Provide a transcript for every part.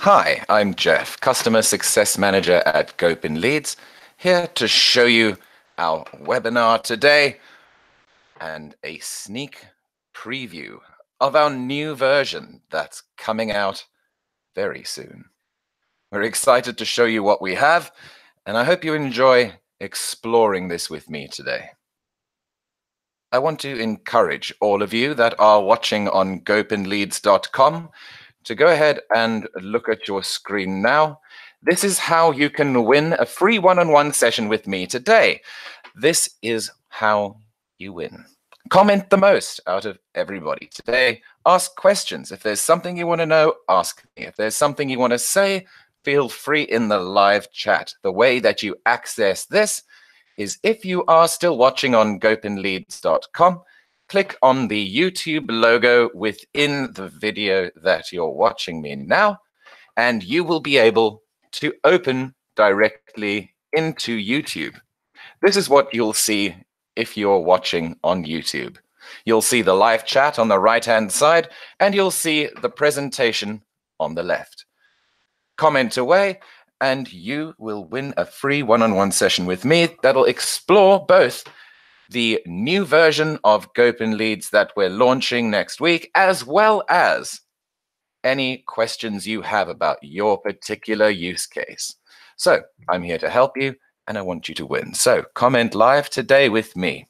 Hi, I'm Jeff, Customer Success Manager at Gopin Leads, here to show you our webinar today and a sneak preview of our new version that's coming out very soon. We're excited to show you what we have, and I hope you enjoy exploring this with me today. I want to encourage all of you that are watching on gopinleads.com to go ahead and look at your screen now. This is how you can win a free one-on-one session with me today. This is how you win. Comment the most out of everybody today. Ask questions. If there's something you want to know, ask me. If there's something you want to say, feel free in the live chat. The way that you access this is if you are still watching on gopinleads.com, click on the YouTube logo within the video that you're watching me now, and you will be able to open directly into YouTube. This is what you'll see if you're watching on YouTube. You'll see the live chat on the right-hand side, and you'll see the presentation on the left. Comment away, and you will win a free one-on-one session with me that'll explore both the new version of Gopin Leads that we're launching next week, as well as any questions you have about your particular use case. So I'm here to help you, and I want you to win. So comment live today with me.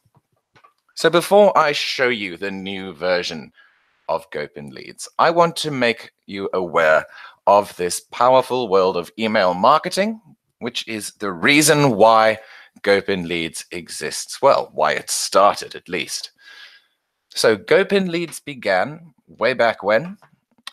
So before I show you the new version of Gopin Leads, I want to make you aware of this powerful world of email marketing, which is the reason why Gopin Leads exists. Well, why it started at least. So Gopin Leads began way back when,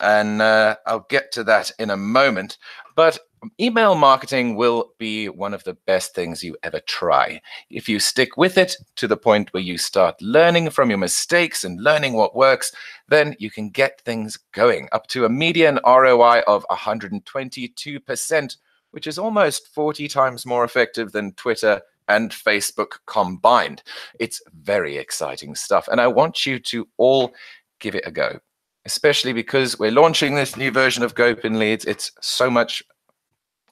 and I'll get to that in a moment. But email marketing will be one of the best things you ever try. If you stick with it to the point where you start learning from your mistakes and learning what works, then you can get things going up to a median ROI of 122%, which is almost 40 times more effective than Twitter and Facebook combined. It's very exciting stuff, and I want you to all give it a go, especially because we're launching this new version of Gopin Leads. It's so much,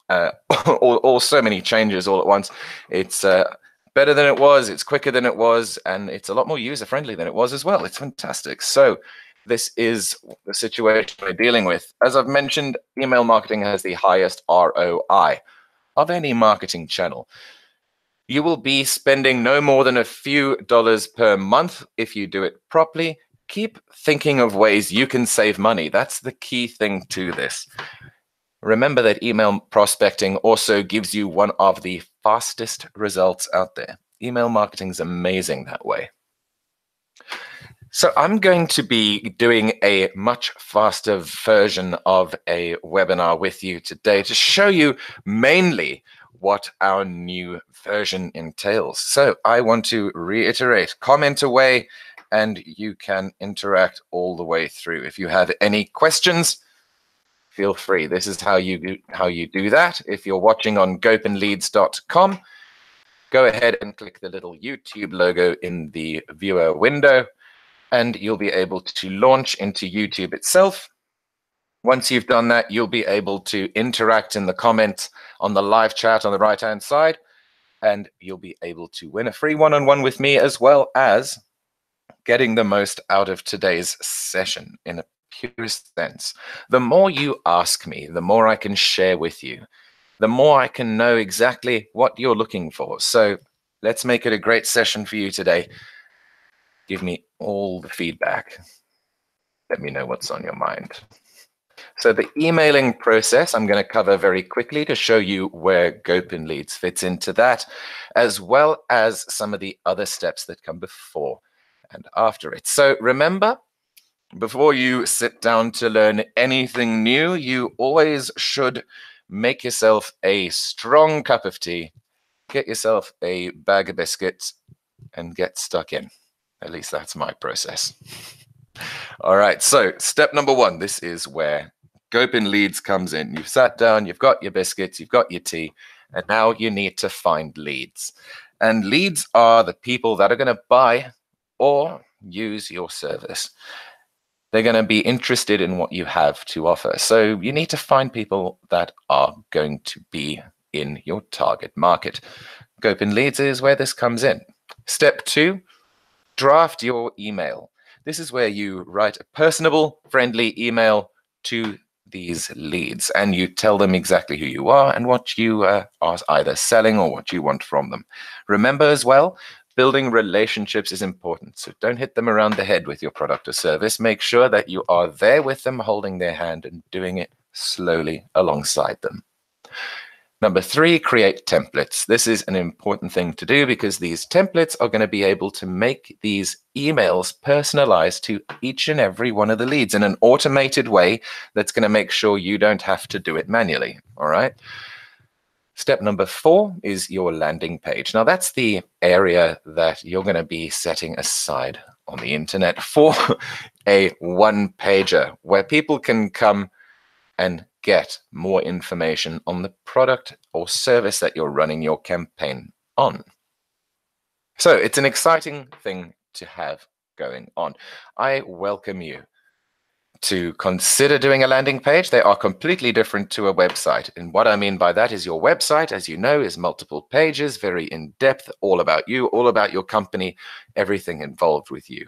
so many changes all at once. It's better than it was, it's quicker than it was, and it's a lot more user-friendly than it was as well. It's fantastic. So this is the situation we're dealing with. As I've mentioned, email marketing has the highest ROI of any marketing channel. You will be spending no more than a few dollars per month if you do it properly. Keep thinking of ways you can save money. That's the key thing to this. Remember that email prospecting also gives you one of the fastest results out there. Email marketing is amazing that way. So I'm going to be doing a much faster version of a webinar with you today to show you mainly what our new version entails. So I want to reiterate, comment away, and you can interact all the way through. If you have any questions, feel free. This is how you do that. If you're watching on gopinleads.com, go ahead and click the little YouTube logo in the viewer window, and you'll be able to launch into YouTube itself. Once you've done that, you'll be able to interact in the comments on the live chat on the right-hand side, and you'll be able to win a free one-on-one with me, as well as getting the most out of today's session in a purest sense. The more you ask me, the more I can share with you, the more I can know exactly what you're looking for. So let's make it a great session for you today. Give me all the feedback. Let me know what's on your mind. So the emailing process, I'm going to cover very quickly to show you where Gopin Leads fits into that, as well as some of the other steps that come before and after it. So remember, before you sit down to learn anything new, you always should make yourself a strong cup of tea, get yourself a bag of biscuits, and get stuck in. At least that's my process. All right, so step number one, this is where Gopin Leads comes in. You've sat down, you've got your biscuits, you've got your tea, and now you need to find leads. And leads are the people that are going to buy or use your service. They're going to be interested in what you have to offer. So you need to find people that are going to be in your target market. Open Leads is where this comes in. Step 2, draft your email. This is where you write a personable, friendly email to these leads, and you tell them exactly who you are and what you are either selling or what you want from them. Remember as well, building relationships is important, so don't hit them around the head with your product or service. Make sure that you are there with them, holding their hand and doing it slowly alongside them. Number 3, create templates. This is an important thing to do because these templates are going to be able to make these emails personalized to each and every one of the leads in an automated way that's going to make sure you don't have to do it manually. All right. Step number 4 is your landing page. Now, that's the area that you're going to be setting aside on the internet for a one-pager where people can come and get more information on the product or service that you're running your campaign on. So it's an exciting thing to have going on. I welcome you to consider doing a landing page. They are completely different to a website. And what I mean by that is your website, as you know, is multiple pages, very in-depth, all about you, all about your company, everything involved with you.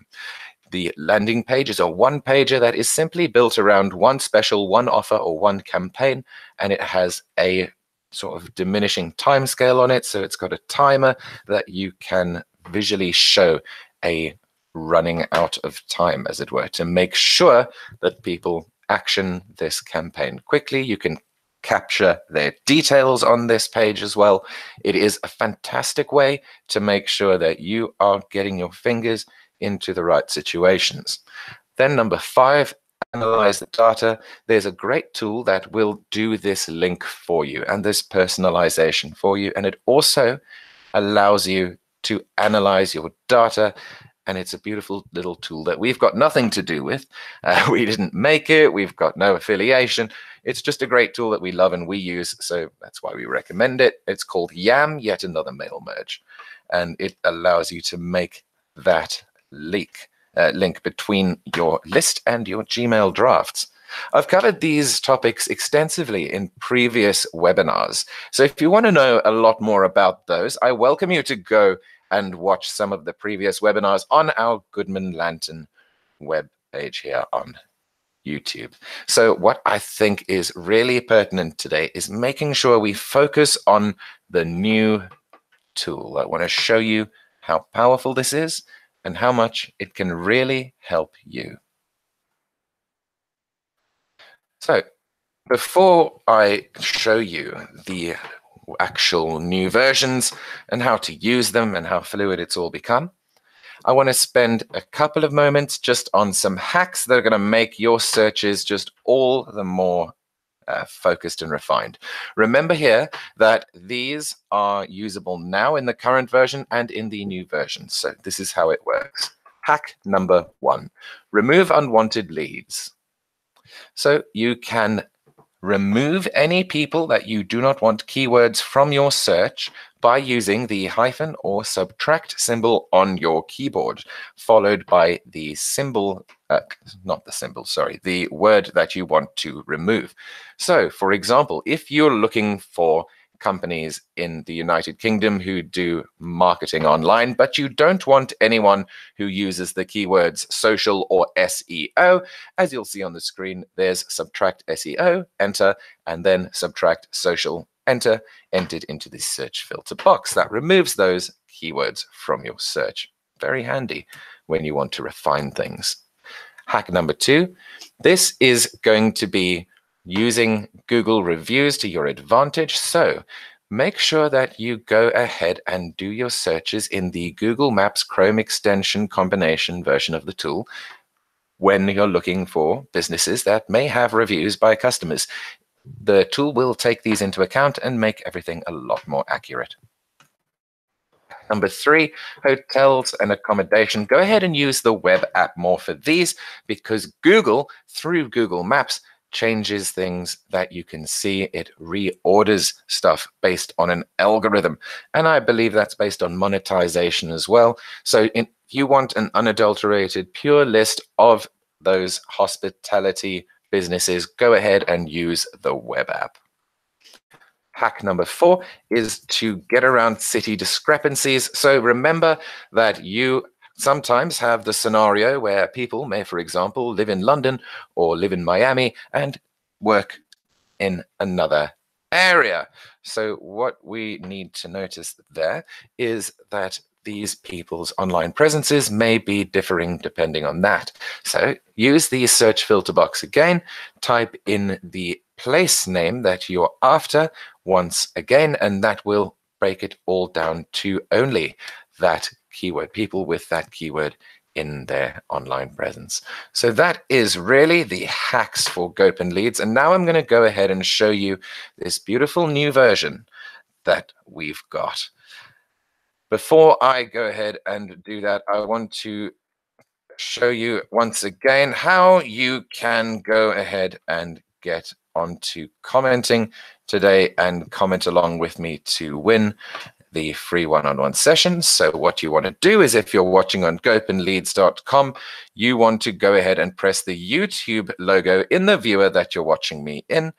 The landing page is a one-pager that is simply built around one special, one offer, or one campaign, and it has a sort of diminishing time scale on it. So it's got a timer that you can visually show a running out of time, as it were, to make sure that people action this campaign quickly. You can capture their details on this page as well. It is a fantastic way to make sure that you are getting your fingers into the right situations. Then number 5, analyze the data. There's a great tool that will do this link for you and this personalization for you. And it also allows you to analyze your data. And it's a beautiful little tool that we've got nothing to do with. We didn't make it. We've got no affiliation. It's just a great tool that we love and we use. So that's why we recommend it. It's called YAM, Yet Another Mail Merge. And it allows you to make that link between your list and your Gmail drafts. I've covered these topics extensively in previous webinars. So if you want to know a lot more about those, I welcome you to go and watch some of the previous webinars on our Goodman Lantern web page here on YouTube. So what I think is really pertinent today is making sure we focus on the new tool. I want to show you how powerful this is and how much it can really help you. So before I show you the actual new versions and how to use them and how fluid it's all become, I want to spend a couple of moments just on some hacks that are going to make your searches just all the more focused and refined. Remember here that these are usable now in the current version and in the new version. So this is how it works. Hack number 1, remove unwanted leads. So you can remove any people that you do not want keywords from your search by using the hyphen or subtract symbol on your keyboard, followed by the symbol, the word that you want to remove. So, for example, if you're looking for companies in the United Kingdom who do marketing online, but you don't want anyone who uses the keywords social or SEO, as you'll see on the screen, there's subtract SEO, enter, and then subtract social, enter, entered into the search filter box. That removes those keywords from your search. Very handy when you want to refine things. Hack number 2, this is going to be using Google reviews to your advantage. So make sure that you go ahead and do your searches in the Google Maps Chrome extension combination version of the tool when you're looking for businesses that may have reviews by customers. The tool will take these into account and make everything a lot more accurate. Number 3, hotels and accommodation. Go ahead and use the web app more for these because Google, through Google Maps, changes things that you can see. It reorders stuff based on an algorithm. And I believe that's based on monetization as well. So if you want an unadulterated, pure list of those hospitality businesses go ahead and use the web app. Hack number 4 is to get around city discrepancies. So remember that you sometimes have the scenario where people may, for example, live in London or live in Miami and work in another area. So what we need to notice there is that these people's online presences may be differing depending on that. So use the search filter box again, type in the place name that you're after once again, and that will break it all down to only that keyword, people with that keyword in their online presence. So that is really the hacks for Gopin Leads. And now I'm going to go ahead and show you this beautiful new version that we've got. Before I go ahead and do that, I want to show you once again how you can go ahead and get onto commenting today and comment along with me to win the free one-on-one sessions. So what you want to do is, if you're watching on gopinleads.com, you want to go ahead and press the YouTube logo in the viewer that you're watching me in,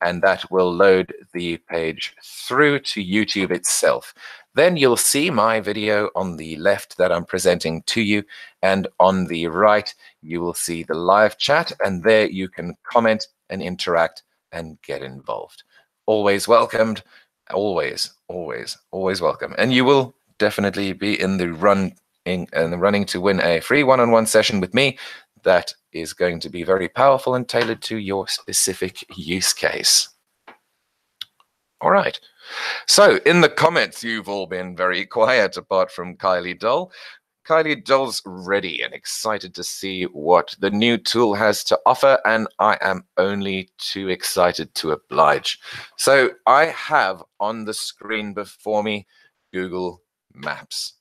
and that will load the page through to YouTube itself. Then you'll see my video on the left that I'm presenting to you, and on the right you will see the live chat, and there you can comment and interact and get involved. Always welcomed, always, always, always welcome. And you will definitely be in the running to win a free one-on-one session with me that is going to be very powerful and tailored to your specific use case. All right. So in the comments, you've all been very quiet apart from Kylie Doll. Kylie Doll's ready and excited to see what the new tool has to offer, and I am only too excited to oblige. So I have on the screen before me Google Maps.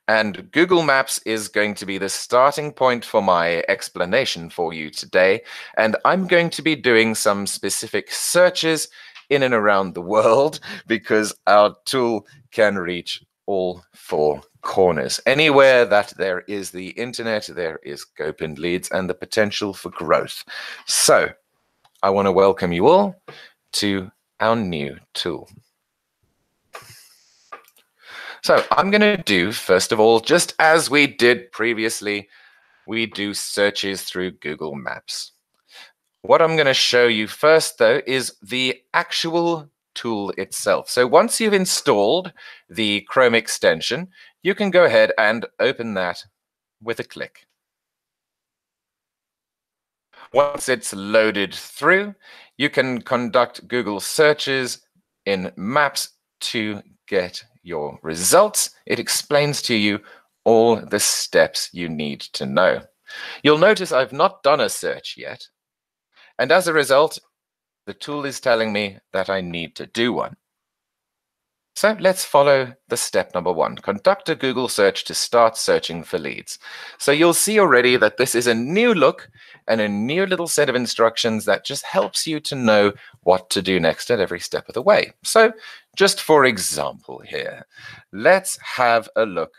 And Google Maps is going to be the starting point for my explanation for you today. And I'm going to be doing some specific searches in and around the world because our tool can reach all 4 corners. Anywhere that there is the internet, there is Gopin Leads and the potential for growth. So I want to welcome you all to our new tool. So I'm going to do, first of all, just as we did previously, we do searches through Google Maps. What I'm going to show you first, though, is the actual tool itself. So once you've installed the Chrome extension, you can go ahead and open that with a click. Once it's loaded through, you can conduct Google searches in Maps to get your results. It explains to you all the steps you need to know. You'll notice I've not done a search yet. And as a result, the tool is telling me that I need to do one. So let's follow the step number 1. Conduct a Google search to start searching for leads. So you'll see already that this is a new look and a new little set of instructions that just helps you to know what to do next at every step of the way. So just for example here, let's have a look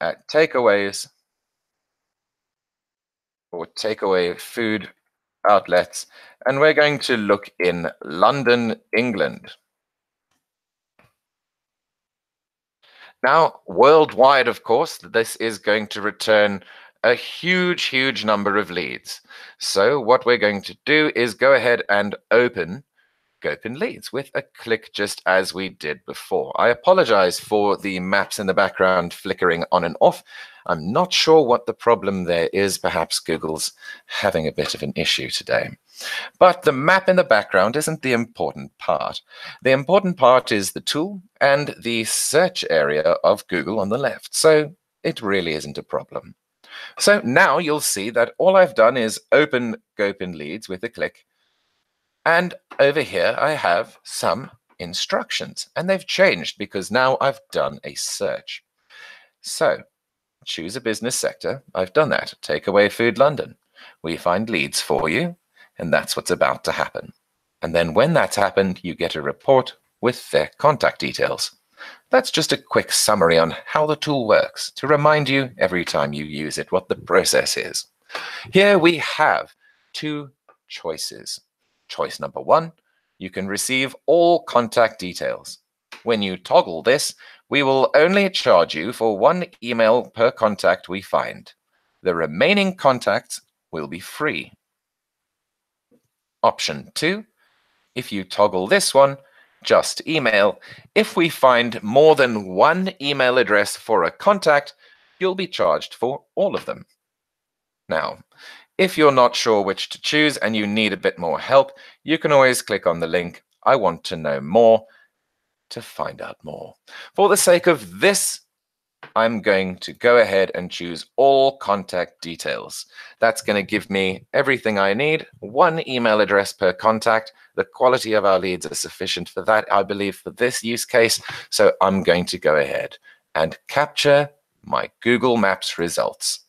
at takeaways or takeaway food outlets, and we're going to look in London, England. Now, worldwide, of course, this is going to return a huge, huge number of leads. So what we're going to do is go ahead and open Gopin Leads with a click, just as we did before. I apologize for the maps in the background flickering on and off. I'm not sure what the problem there is. Perhaps Google's having a bit of an issue today. But the map in the background isn't the important part. The important part is the tool and the search area of Google on the left. So it really isn't a problem. So now you'll see that all I've done is open Gopin Leads with a click. And over here, I have some instructions, and they've changed because now I've done a search. So choose a business sector. I've done that. Takeaway Food London. We find leads for you, and that's what's about to happen. And then when that's happened, you get a report with their contact details. That's just a quick summary on how the tool works to remind you every time you use it what the process is. Here we have two choices. Choice number one, you can receive all contact details. When you toggle this, we will only charge you for one email per contact we find. The remaining contacts will be free. Option 2, if you toggle this one, just email. If we find more than one email address for a contact, you'll be charged for all of them. Now, if you're not sure which to choose and you need a bit more help, you can always click on the link, I want to know more, to find out more. For the sake of this, I'm going to go ahead and choose all contact details. That's going to give me everything I need, one email address per contact. The quality of our leads are sufficient for that, I believe, for this use case. So I'm going to go ahead and capture my Google Maps results.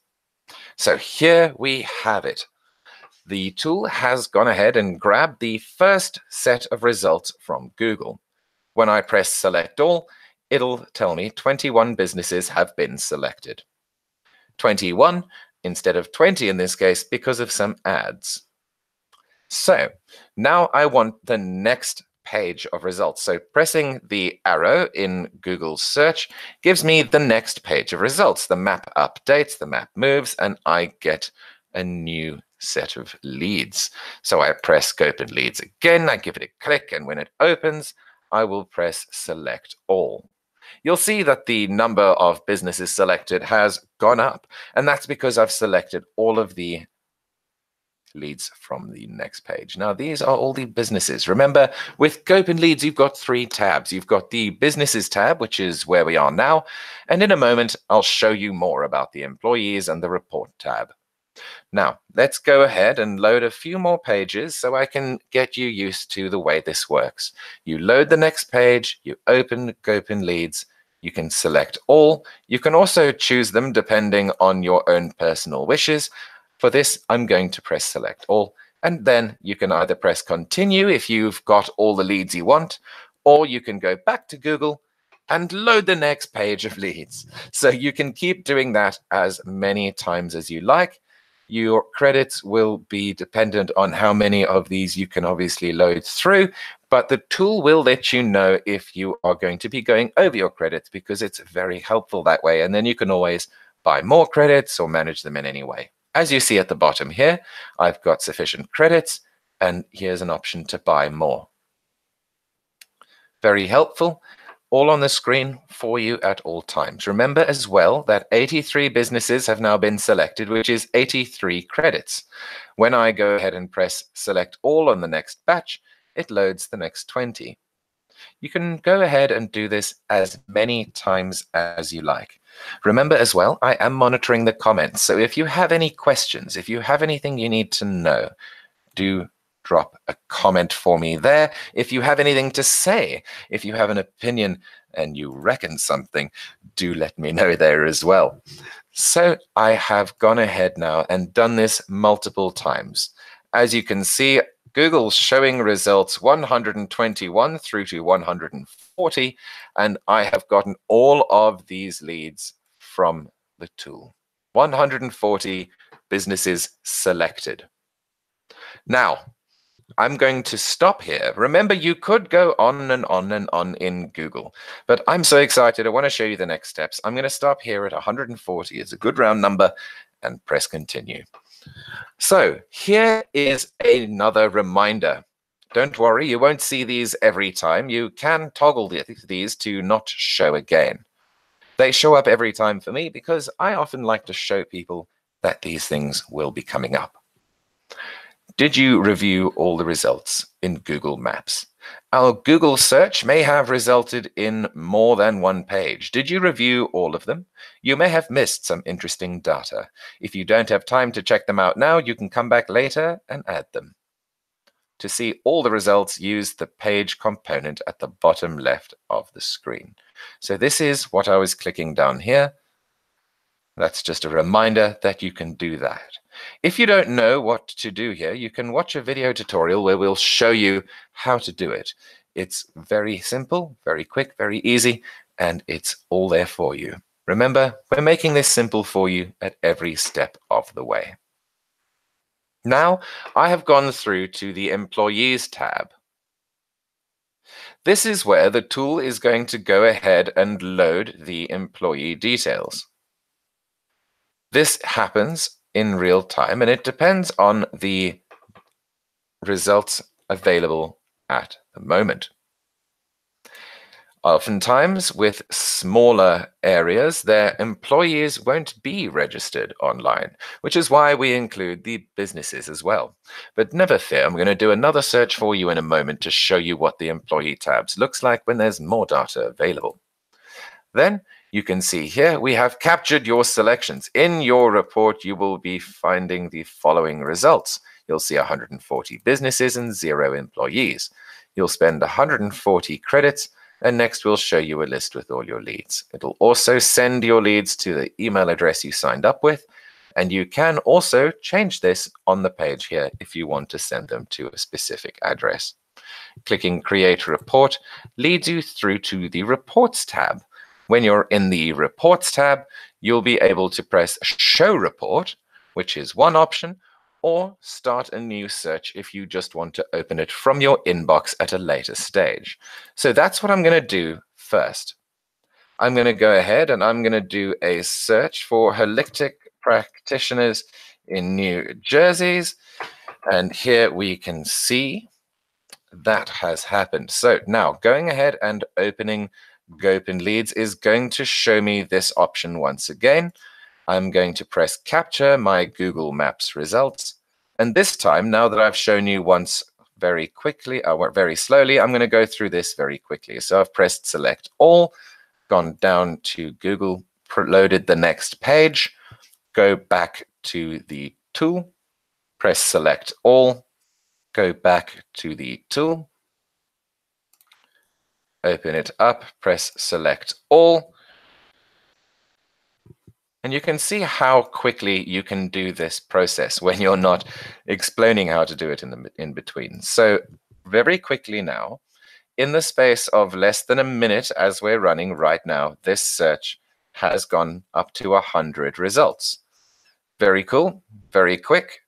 So here we have it. The tool has gone ahead and grabbed the first set of results from Google. When I press select all, it'll tell me 21 businesses have been selected. 21 instead of 20 in this case because of some ads. So now I want the next page of results. So pressing the arrow in Google search gives me the next page of results. The map updates, the map moves, and I get a new set of leads. So I press Scope and Leads again, I give it a click, and when it opens, I will press select all. You'll see that the number of businesses selected has gone up, and that's because I've selected all of the leads from the next page. Now, these are all the businesses. Remember, with Scope and Leads, you've got three tabs. You've got the Businesses tab, which is where we are now, and in a moment, I'll show you more about the Employees and the Report tab. Now, let's go ahead and load a few more pages so I can get you used to the way this works. You load the next page, you open Scope and Leads, you can select all. You can also choose them depending on your own personal wishes. For this, I'm going to press select all, and then you can either press continue if you've got all the leads you want, or you can go back to Google and load the next page of leads. So you can keep doing that as many times as you like. Your credits will be dependent on how many of these you can obviously load through, but the tool will let you know if you are going to be going over your credits because it's very helpful that way. And then you can always buy more credits or manage them in any way. As you see at the bottom here, I've got sufficient credits, and here's an option to buy more. Very helpful. All on the screen for you at all times. Remember as well that 83 businesses have now been selected, which is 83 credits. When I go ahead and press select all on the next batch, it loads the next 20. You can go ahead and do this as many times as you like. Remember as well, I am monitoring the comments. So if you have any questions, if you have anything you need to know, do drop a comment for me there. If you have anything to say, if you have an opinion and you reckon something, do let me know there as well. So I have gone ahead now and done this multiple times. As you can see, Google's showing results 121 through to 140, and I have gotten all of these leads from the tool. 140 businesses selected. Now, I'm going to stop here. Remember, you could go on and on and on in Google, but I'm so excited. I want to show you the next steps. I'm going to stop here at 140. It's a good round number, and press continue. So here is another reminder. Don't worry, you won't see these every time. You can toggle these to not show again. They show up every time for me because I often like to show people that these things will be coming up. Did you review all the results in Google Maps? Our Google search may have resulted in more than one page. Did you review all of them? You may have missed some interesting data. If you don't have time to check them out now, you can come back later and add them. To see all the results, use the page component at the bottom left of the screen. So this is what I was clicking down here. That's just a reminder that you can do that. If you don't know what to do here, you can watch a video tutorial where we'll show you how to do it. It's very simple, very quick, very easy, and it's all there for you. Remember, we're making this simple for you at every step of the way. Now I have gone through to the Employees tab. This is where the tool is going to go ahead and load the employee details. This happens in real time, and it depends on the results available at the moment. Oftentimes, with smaller areas, their employees won't be registered online, which is why we include the businesses as well. But never fear, I'm going to do another search for you in a moment to show you what the employee tabs looks like when there's more data available. Then you can see here we have captured your selections. In your report, you will be finding the following results. You'll see 140 businesses and 0 employees. You'll spend 140 credits, and next we'll show you a list with all your leads. It'll also send your leads to the email address you signed up with, and you can also change this on the page here if you want to send them to a specific address. Clicking Create Report leads you through to the Reports tab. When you're in the Reports tab, you'll be able to press Show Report, which is one option, or start a new search if you just want to open it from your inbox at a later stage. So that's what I'm going to do first. I'm going to go ahead and I'm going to do a search for holistic practitioners in New Jersey. And here we can see that has happened. So now going ahead and opening Gopin Leads is going to show me this option once again. I'm going to press Capture my Google Maps results. And this time, now that I've shown you once very quickly, very slowly, I'm going to go through this very quickly. So I've pressed Select All, gone down to Google, loaded the next page, go back to the tool, press Select All, go back to the tool, open it up, press Select All, and you can see how quickly you can do this process when you're not explaining how to do it in between. So very quickly now, in the space of less than a minute as we're running right now, this search has gone up to 100 results. Very cool, very quick.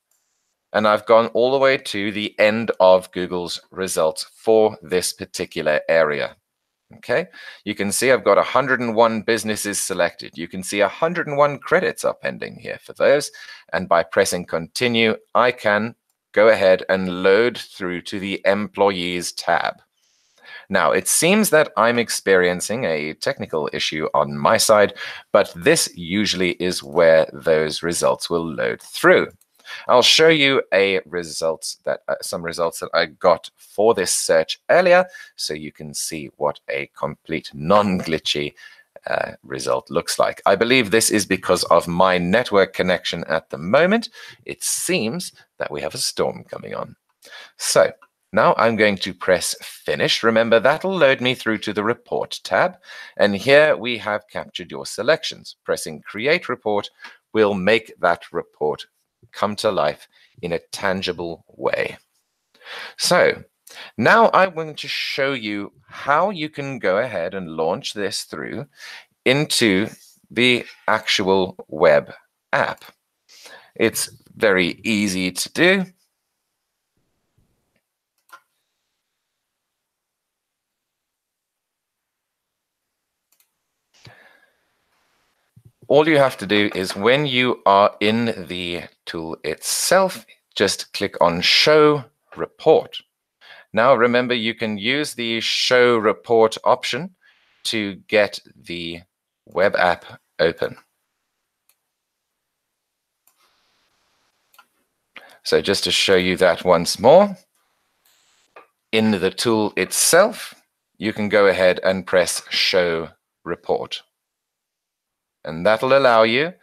And I've gone all the way to the end of Google's results for this particular area. Okay, you can see I've got 101 businesses selected. You can see 101 credits are pending here for those. And by pressing continue, I can go ahead and load through to the employees tab. Now, it seems that I'm experiencing a technical issue on my side, but this usually is where those results will load through. I'll show you some results that I got for this search earlier, so you can see what a complete non-glitchy result looks like. I believe this is because of my network connection at the moment. It seems that we have a storm coming on. So now I'm going to press Finish. Remember, that'll load me through to the Report tab. And here we have captured your selections. Pressing Create Report will make that report come to life in a tangible way. So now I'm going to show you how you can go ahead and launch this through into the actual web app. It's very easy to do. All you have to do is when you are in the tool itself, just click on Show Report. Now, remember, you can use the Show Report option to get the web app open. So just to show you that once more, in the tool itself, you can go ahead and press Show Report. And that'll allow you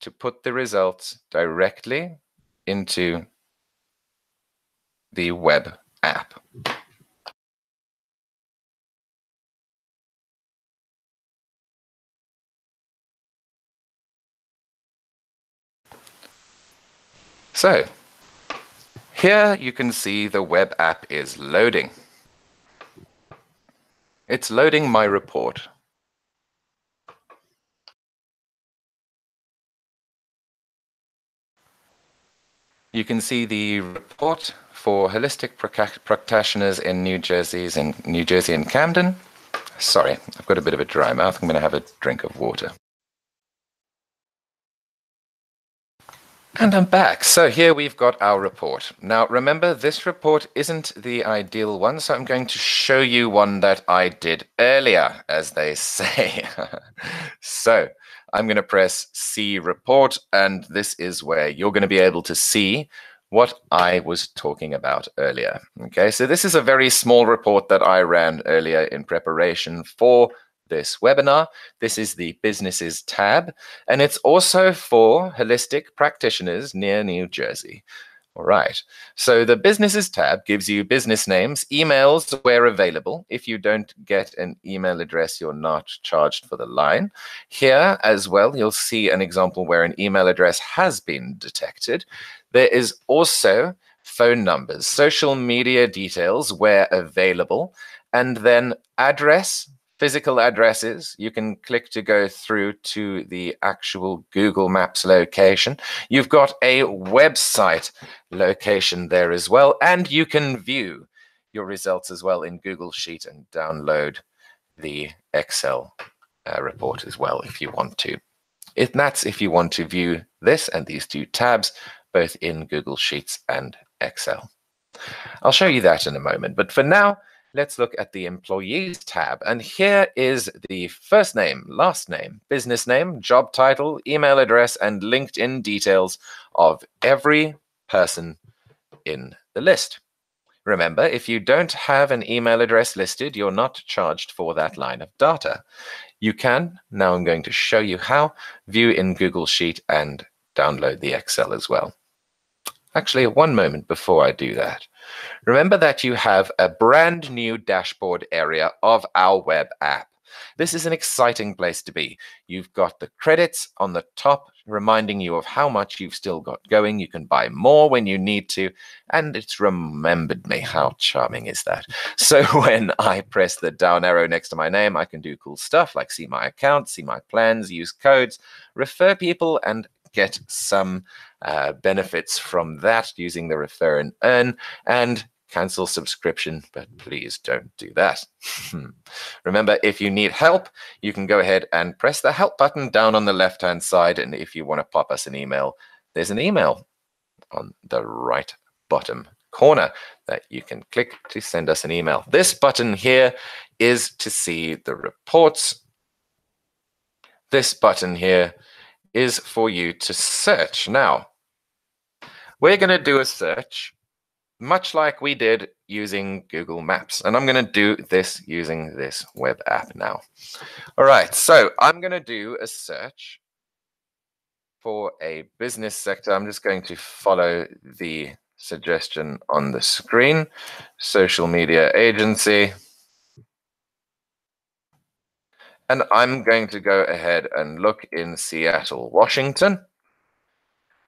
to put the results directly into the web app. So here you can see the web app is loading. It's loading my report. You can see the report for holistic practitioners in New Jersey and Camden. Sorry, I've got a bit of a dry mouth. I'm going to have a drink of water. And I'm back. So here we've got our report. Now remember, this report isn't the ideal one, so I'm going to show you one that I did earlier, as they say. So I'm going to press See Report, and this is where you're going to be able to see what I was talking about earlier. Okay, so this is a very small report that I ran earlier in preparation for this webinar. This is the Businesses tab, and it's also for holistic practitioners near New Jersey. All right, so the Businesses tab gives you business names, emails where available. If you don't get an email address, you're not charged for the line. Here as well, you'll see an example where an email address has been detected. There is also phone numbers, social media details where available, and then address, physical addresses. You can click to go through to the actual Google Maps location. You've got a website location there as well, and you can view your results as well in Google Sheet and download the Excel report as well if you want to. That's if you want to view this and these two tabs both in Google Sheets and Excel. I'll show you that in a moment, but for now, let's look at the Employees tab. And here is the first name, last name, business name, job title, email address, and LinkedIn details of every person in the list. Remember, if you don't have an email address listed, you're not charged for that line of data. You can, now I'm going to show you how, view in Google Sheet and download the Excel as well. Actually, one moment before I do that. Remember that you have a brand new dashboard area of our web app. This is an exciting place to be. You've got the credits on the top reminding you of how much you've still got going. You can buy more when you need to, and it's remembered me. How charming is that? So when I press the down arrow next to my name, I can do cool stuff like see my account, see my plans, use codes, refer people, and get some benefits from that using the refer and earn, and cancel subscription, but please don't do that. Remember, if you need help, you can go ahead and press the help button down on the left-hand side, and if you want to pop us an email, there's an email on the right bottom corner that you can click to send us an email. This button here is to see the reports. This button here is for you to search. Now, we're going to do a search much like we did using Google Maps, and I'm going to do this using this web app now. All right, so I'm going to do a search for a business sector. I'm just going to follow the suggestion on the screen, social media agency. And I'm going to go ahead and look in Seattle, Washington.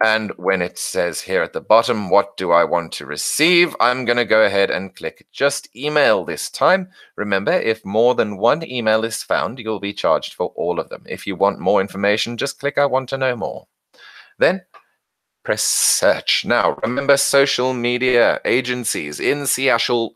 And when it says here at the bottom, what do I want to receive? I'm going to go ahead and click just email this time. Remember, if more than one email is found, you'll be charged for all of them. If you want more information, just click I want to know more. Then press search. Now, remember social media agencies in Seattle,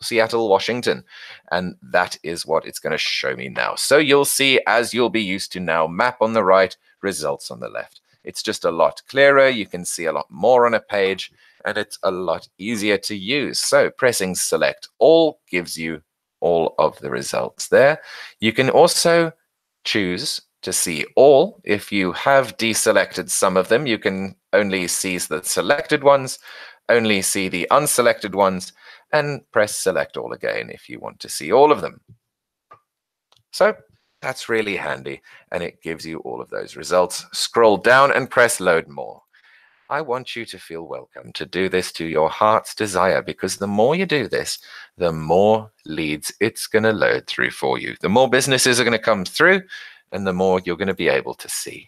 Washington. And that is what it's going to show me now. So you'll see, as you'll be used to now, map on the right, results on the left. It's just a lot clearer. You can see a lot more on a page, and it's a lot easier to use. So pressing select all gives you all of the results there. You can also choose to see all. If you have deselected some of them, you can only see the selected ones, only see the unselected ones, and press select all again if you want to see all of them. So that's really handy, and it gives you all of those results. Scroll down and press load more. I want you to feel welcome to do this to your heart's desire, because the more you do this, the more leads it's going to load through for you. The more businesses are going to come through, and the more you're going to be able to see.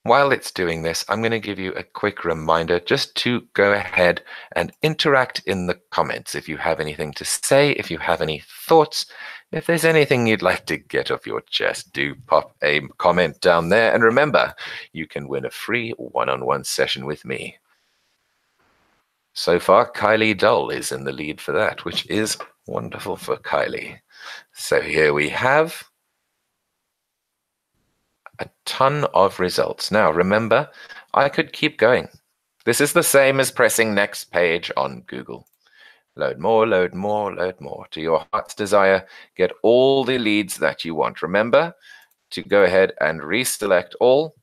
While it's doing this, I'm going to give you a quick reminder just to go ahead and interact in the comments. If you have anything to say, if you have any thoughts, if there's anything you'd like to get off your chest, do pop a comment down there. And remember, you can win a free one-on-one session with me. So far, Kylie Dull is in the lead for that, which is wonderful for Kylie. So here we have a ton of results. Now, remember, I could keep going. This is the same as pressing next page on Google. Load more, load more, load more. To your heart's desire, get all the leads that you want. Remember to go ahead and reselect all,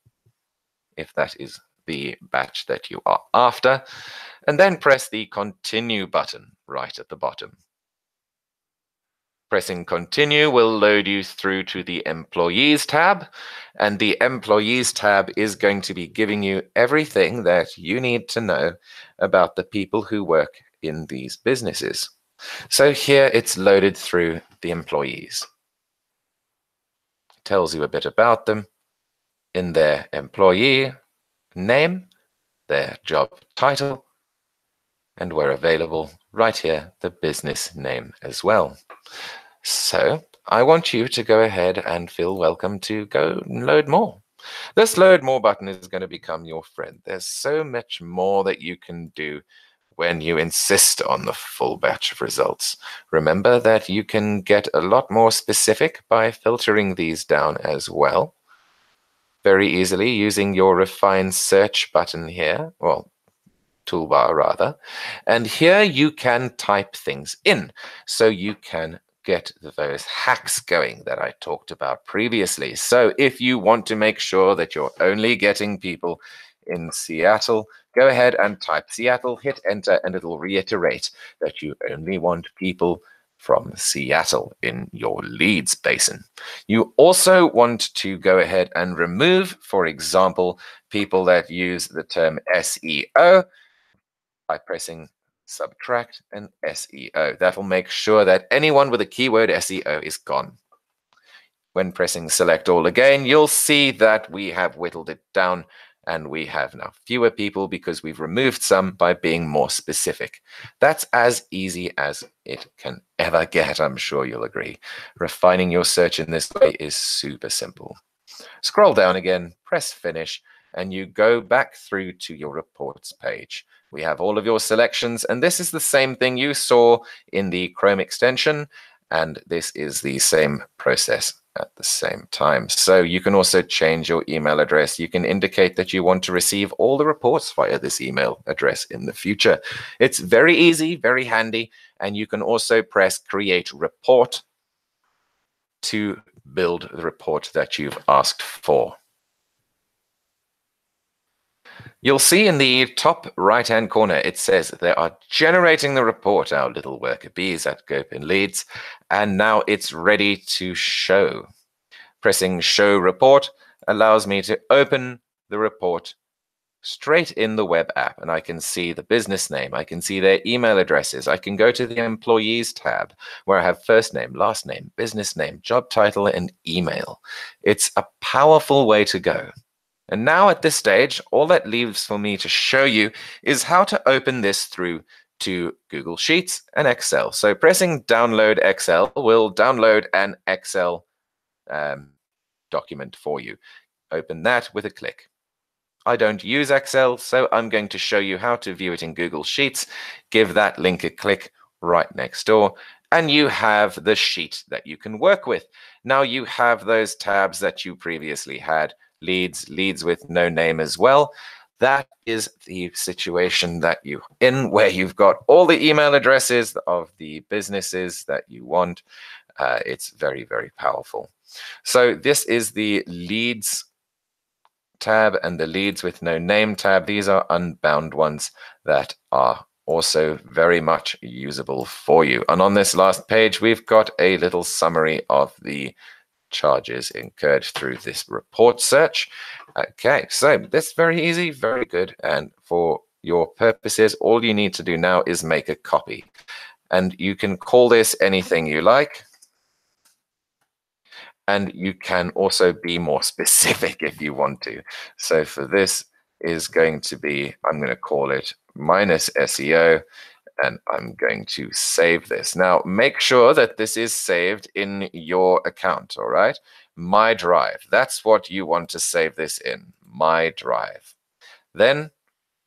if that is the batch that you are after, and then press the continue button right at the bottom. Pressing continue will load you through to the employees tab, and the employees tab is going to be giving you everything that you need to know about the people who work in these businesses. So here it's loaded through the employees. It tells you a bit about them in their employee name, their job title, and where available, right here, the business name as well. So I want you to go ahead and feel welcome to go load more. This load more button is going to become your friend. There's so much more that you can do when you insist on the full batch of results. Remember that you can get a lot more specific by filtering these down as well, very easily using your refine search button here, well, toolbar rather. And here you can type things in, so you can get those hacks going that I talked about previously. So if you want to make sure that you're only getting people in Seattle, go ahead and type Seattle, hit enter, and it'll reiterate that you only want people from Seattle in your leads basin. You also want to go ahead and remove, for example, people that use the term SEO by pressing subtract and SEO. That will make sure that anyone with a keyword SEO is gone. When pressing select all again, you'll see that we have whittled it down and we have now fewer people because we've removed some by being more specific. That's as easy as it can ever get, I'm sure you'll agree. Refining your search in this way is super simple. Scroll down again, press finish, and you go back through to your reports page. We have all of your selections, and this is the same thing you saw in the Chrome extension, and this is the same process at the same time. So you can also change your email address. You can indicate that you want to receive all the reports via this email address in the future. It's very easy, very handy, and you can also press create report to build the report that you've asked for. You'll see in the top right-hand corner, it says they are generating the report, our little worker bees at Gopin Leads, and now it's ready to show. Pressing show report allows me to open the report straight in the web app, and I can see the business name, I can see their email addresses, I can go to the employees tab where I have first name, last name, business name, job title, and email. It's a powerful way to go. And now at this stage, all that leaves for me to show you is how to open this through to Google Sheets and Excel. So pressing download Excel will download an Excel document for you. Open that with a click. I don't use Excel, so I'm going to show you how to view it in Google Sheets. Give that link a click right next door, and you have the sheet that you can work with. Now you have those tabs that you previously had, leads with no name as well. That is the situation that you're in, where you've got all the email addresses of the businesses that you want. It's very, very powerful. So this is the leads tab and the leads with no name tab. These are unbound ones that are also very much usable for you. And on this last page, we've got a little summary of the charges incurred through this report search. Okay, so that's very easy, very good. And for your purposes, all you need to do now is make a copy. And you can call this anything you like. And you can also be more specific if you want to. So for this is going to be, I'm going to call it minus SEO, and I'm going to save this. Now, make sure that this is saved in your account, all right? My Drive, that's what you want to save this in, My Drive. Then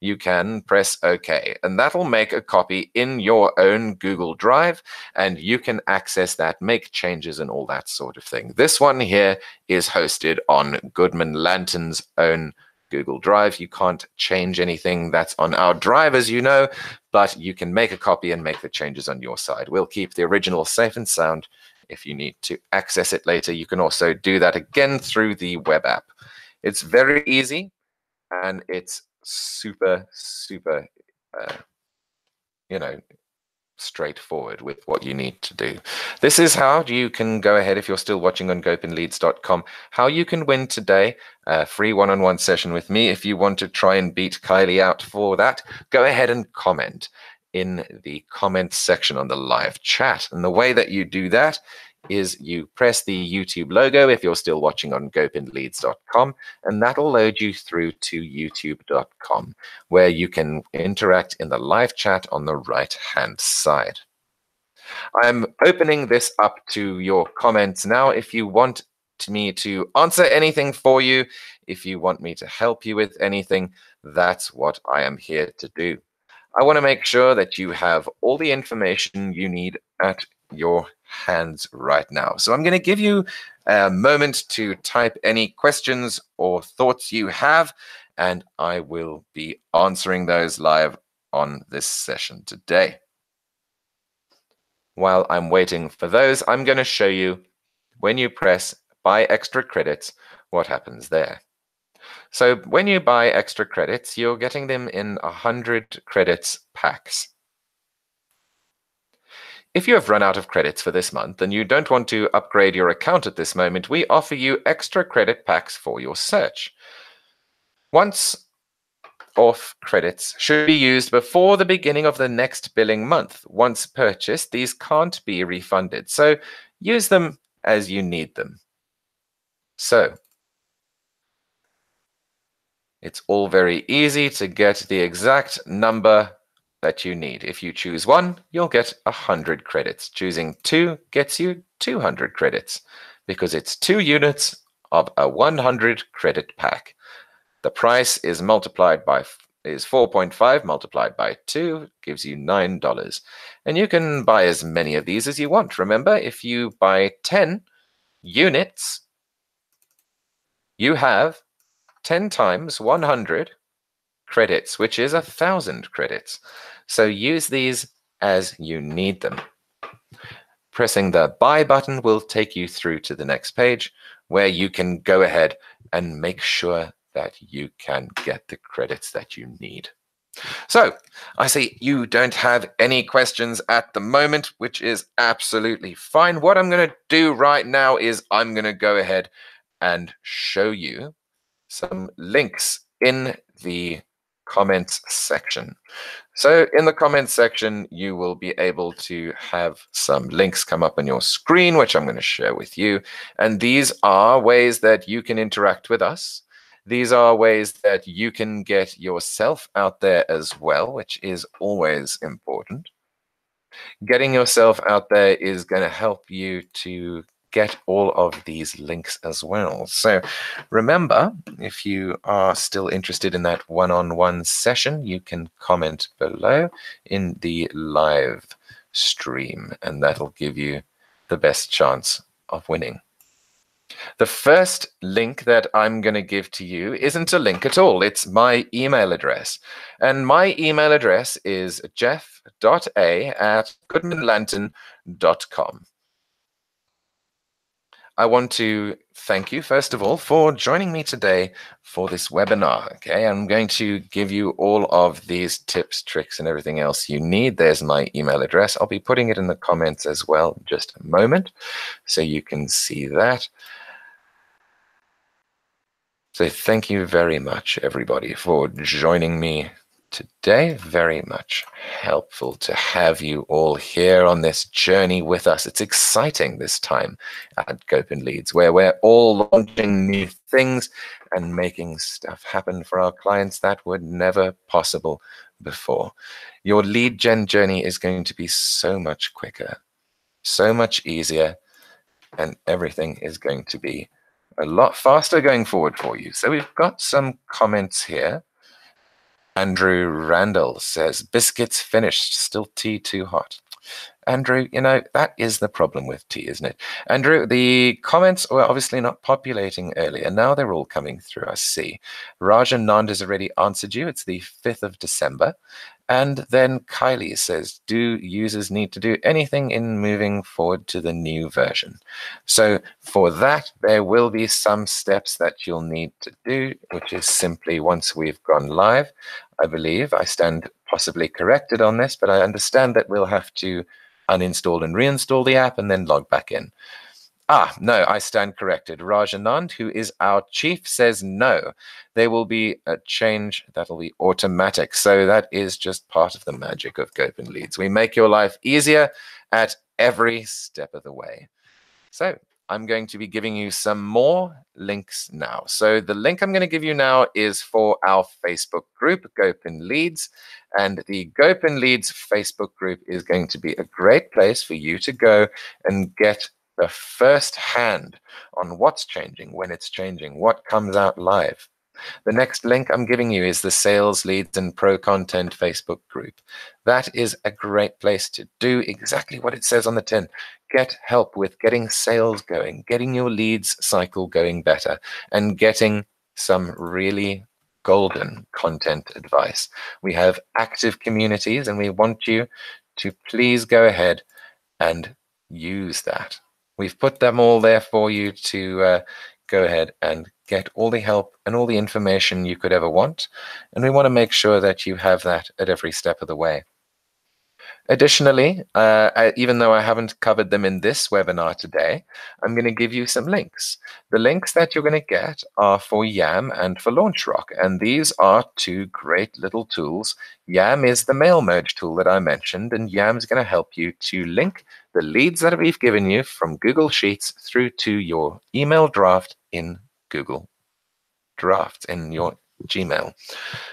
you can press OK, and that'll make a copy in your own Google Drive, and you can access that, make changes and all that sort of thing. This one here is hosted on Goodman Lantern's own Google Drive. You can't change anything that's on our drive, as you know, but you can make a copy and make the changes on your side. We'll keep the original safe and sound. If you need to access it later, you can also do that again through the web app. It's very easy, and it's super, super, straightforward with what you need to do. This is how you can go ahead, if you're still watching on gopinleads.com, how you can win today a free one-on-one session with me. If you want to try and beat Kylie out for that, go ahead and comment in the comments section on the live chat. And the way that you do that is you press the YouTube logo if you're still watching on gopinleads.com, and that'll load you through to youtube.com, where you can interact in the live chat on the right-hand side. I'm opening this up to your comments now. If you want me to answer anything for you, if you want me to help you with anything, that's what I am here to do. I want to make sure that you have all the information you need at your hands right now. So I'm going to give you a moment to type any questions or thoughts you have, and I will be answering those live on this session today. While I'm waiting for those, I'm going to show you when you press buy extra credits, what happens there. So when you buy extra credits, you're getting them in 100 credits packs. If you have run out of credits for this month and you don't want to upgrade your account at this moment, we offer you extra credit packs for your search. Once off credits should be used before the beginning of the next billing month. Once purchased, these can't be refunded, so use them as you need them. So it's all very easy to get the exact number that you need. If you choose 1, you'll get 100 credits. Choosing 2 gets you 200 credits because it's 2 units of a 100 credit pack. The price is 4.5 multiplied by 2 gives you $9. And you can buy as many of these as you want. Remember, if you buy 10 units, you have 10 times 100 credits, which is 1,000 credits. So use these as you need them. Pressing the buy button will take you through to the next page where you can go ahead and make sure that you can get the credits that you need. So I see you don't have any questions at the moment, which is absolutely fine. What I'm going to do right now is I'm going to go ahead and show you some links in the comments section. So in the comments section, you will be able to have some links come up on your screen, which I'm going to share with you. And these are ways that you can interact with us. These are ways that you can get yourself out there as well, which is always important. Getting yourself out there is going to help you to get all of these links as well. So remember, if you are still interested in that one-on-one session, you can comment below in the live stream, and that'll give you the best chance of winning. The first link that I'm going to give to you isn't a link at all. It's my email address. And my email address is jeff.a@goodmanlantern.com. I want to thank you, first of all, for joining me today for this webinar. Okay, I'm going to give you all of these tips, tricks, and everything else you need. There's my email address. I'll be putting it in the comments as well in just a moment, so you can see that. So thank you very much, everybody, for joining me today. Very much helpful to have you all here on this journey with us. It's exciting this time at Gopin Leads, where we're all launching new things and making stuff happen for our clients that were never possible before. Your lead gen journey is going to be so much quicker, so much easier, and everything is going to be a lot faster going forward for you. So we've got some comments here. Andrew Randall says, biscuits finished, still tea too hot. Andrew, that is the problem with tea, isn't it? Andrew, the comments were obviously not populating earlier. Now they're all coming through, I see. Rajan Nand has already answered you. It's the 5th of December. And then Kylie says, do users need to do anything in moving forward to the new version? So for that, there will be some steps that you'll need to do, which is simply once we've gone live, I believe, I stand possibly corrected on this, but I understand that we'll have to uninstall and reinstall the app and then log back in. No, I stand corrected. Rajanand, who is our chief, says no. There will be a change that'll be automatic. So that is just part of the magic of Gopin Leads. We make your life easier at every step of the way. So I'm going to be giving you some more links now. So the link I'm going to give you now is for our Facebook group, Gopin Leads. And the Gopin Leads Facebook group is going to be a great place for you to go and get the first hand on what's changing, when it's changing, what comes out live. The next link I'm giving you is the Sales Leads and Pro Content Facebook group. That is a great place to do exactly what it says on the tin. Get help with getting sales going, getting your leads cycle going better, and getting some really golden content advice. We have active communities, and we want you to please go ahead and use that. We've put them all there for you to go ahead and get all the help and all the information you could ever want. And we want to make sure that you have that at every step of the way. Additionally, even though I haven't covered them in this webinar today, I'm going to give you some links. The links that you're going to get are for Yam and for LaunchRock, and these are two great little tools. Yam is the mail merge tool that I mentioned, and Yam is going to help you to link the leads that we've given you from Google Sheets through to your email draft in Google Drafts in your Gmail.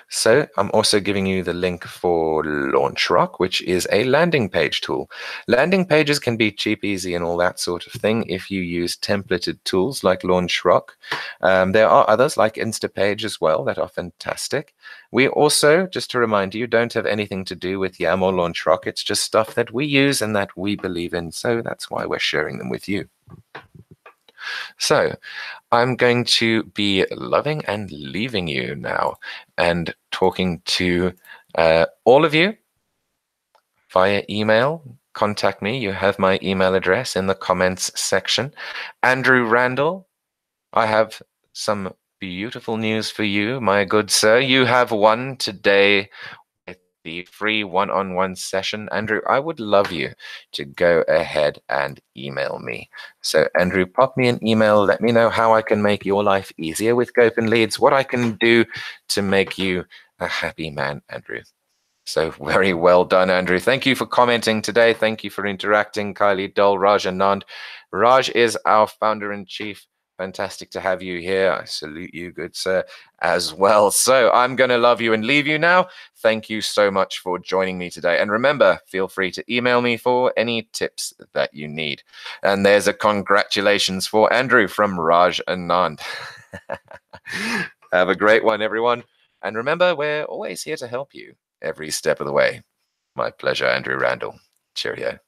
So I'm also giving you the link for LaunchRock, which is a landing page tool. Landing pages can be cheap, easy, and all that sort of thing if you use templated tools like LaunchRock. There are others like Instapage as well that are fantastic. We also, just to remind you, don't have anything to do with Yam or LaunchRock. It's just stuff that we use and that we believe in. So that's why we're sharing them with you. So I'm going to be loving and leaving you now and talking to all of you via email. Contact me. You have my email address in the comments section. Andrew Randall, I have some beautiful news for you, my good sir. You have won today the free one-on-one session. Andrew, I would love you to go ahead and email me. So Andrew, pop me an email. Let me know how I can make your life easier with Gopin Leads, what I can do to make you a happy man, Andrew. So very well done, Andrew. Thank you for commenting today. Thank you for interacting, Kylie Dole, Raj Anand. Raj is our founder-in-chief. Fantastic to have you here. I salute you, good sir, as well. So I'm going to love you and leave you now. Thank you so much for joining me today. And remember, feel free to email me for any tips that you need. And there's a congratulations for Andrew from Raj Anand. Have a great one, everyone. And remember, we're always here to help you every step of the way. My pleasure, Andrew Randall. Cheerio.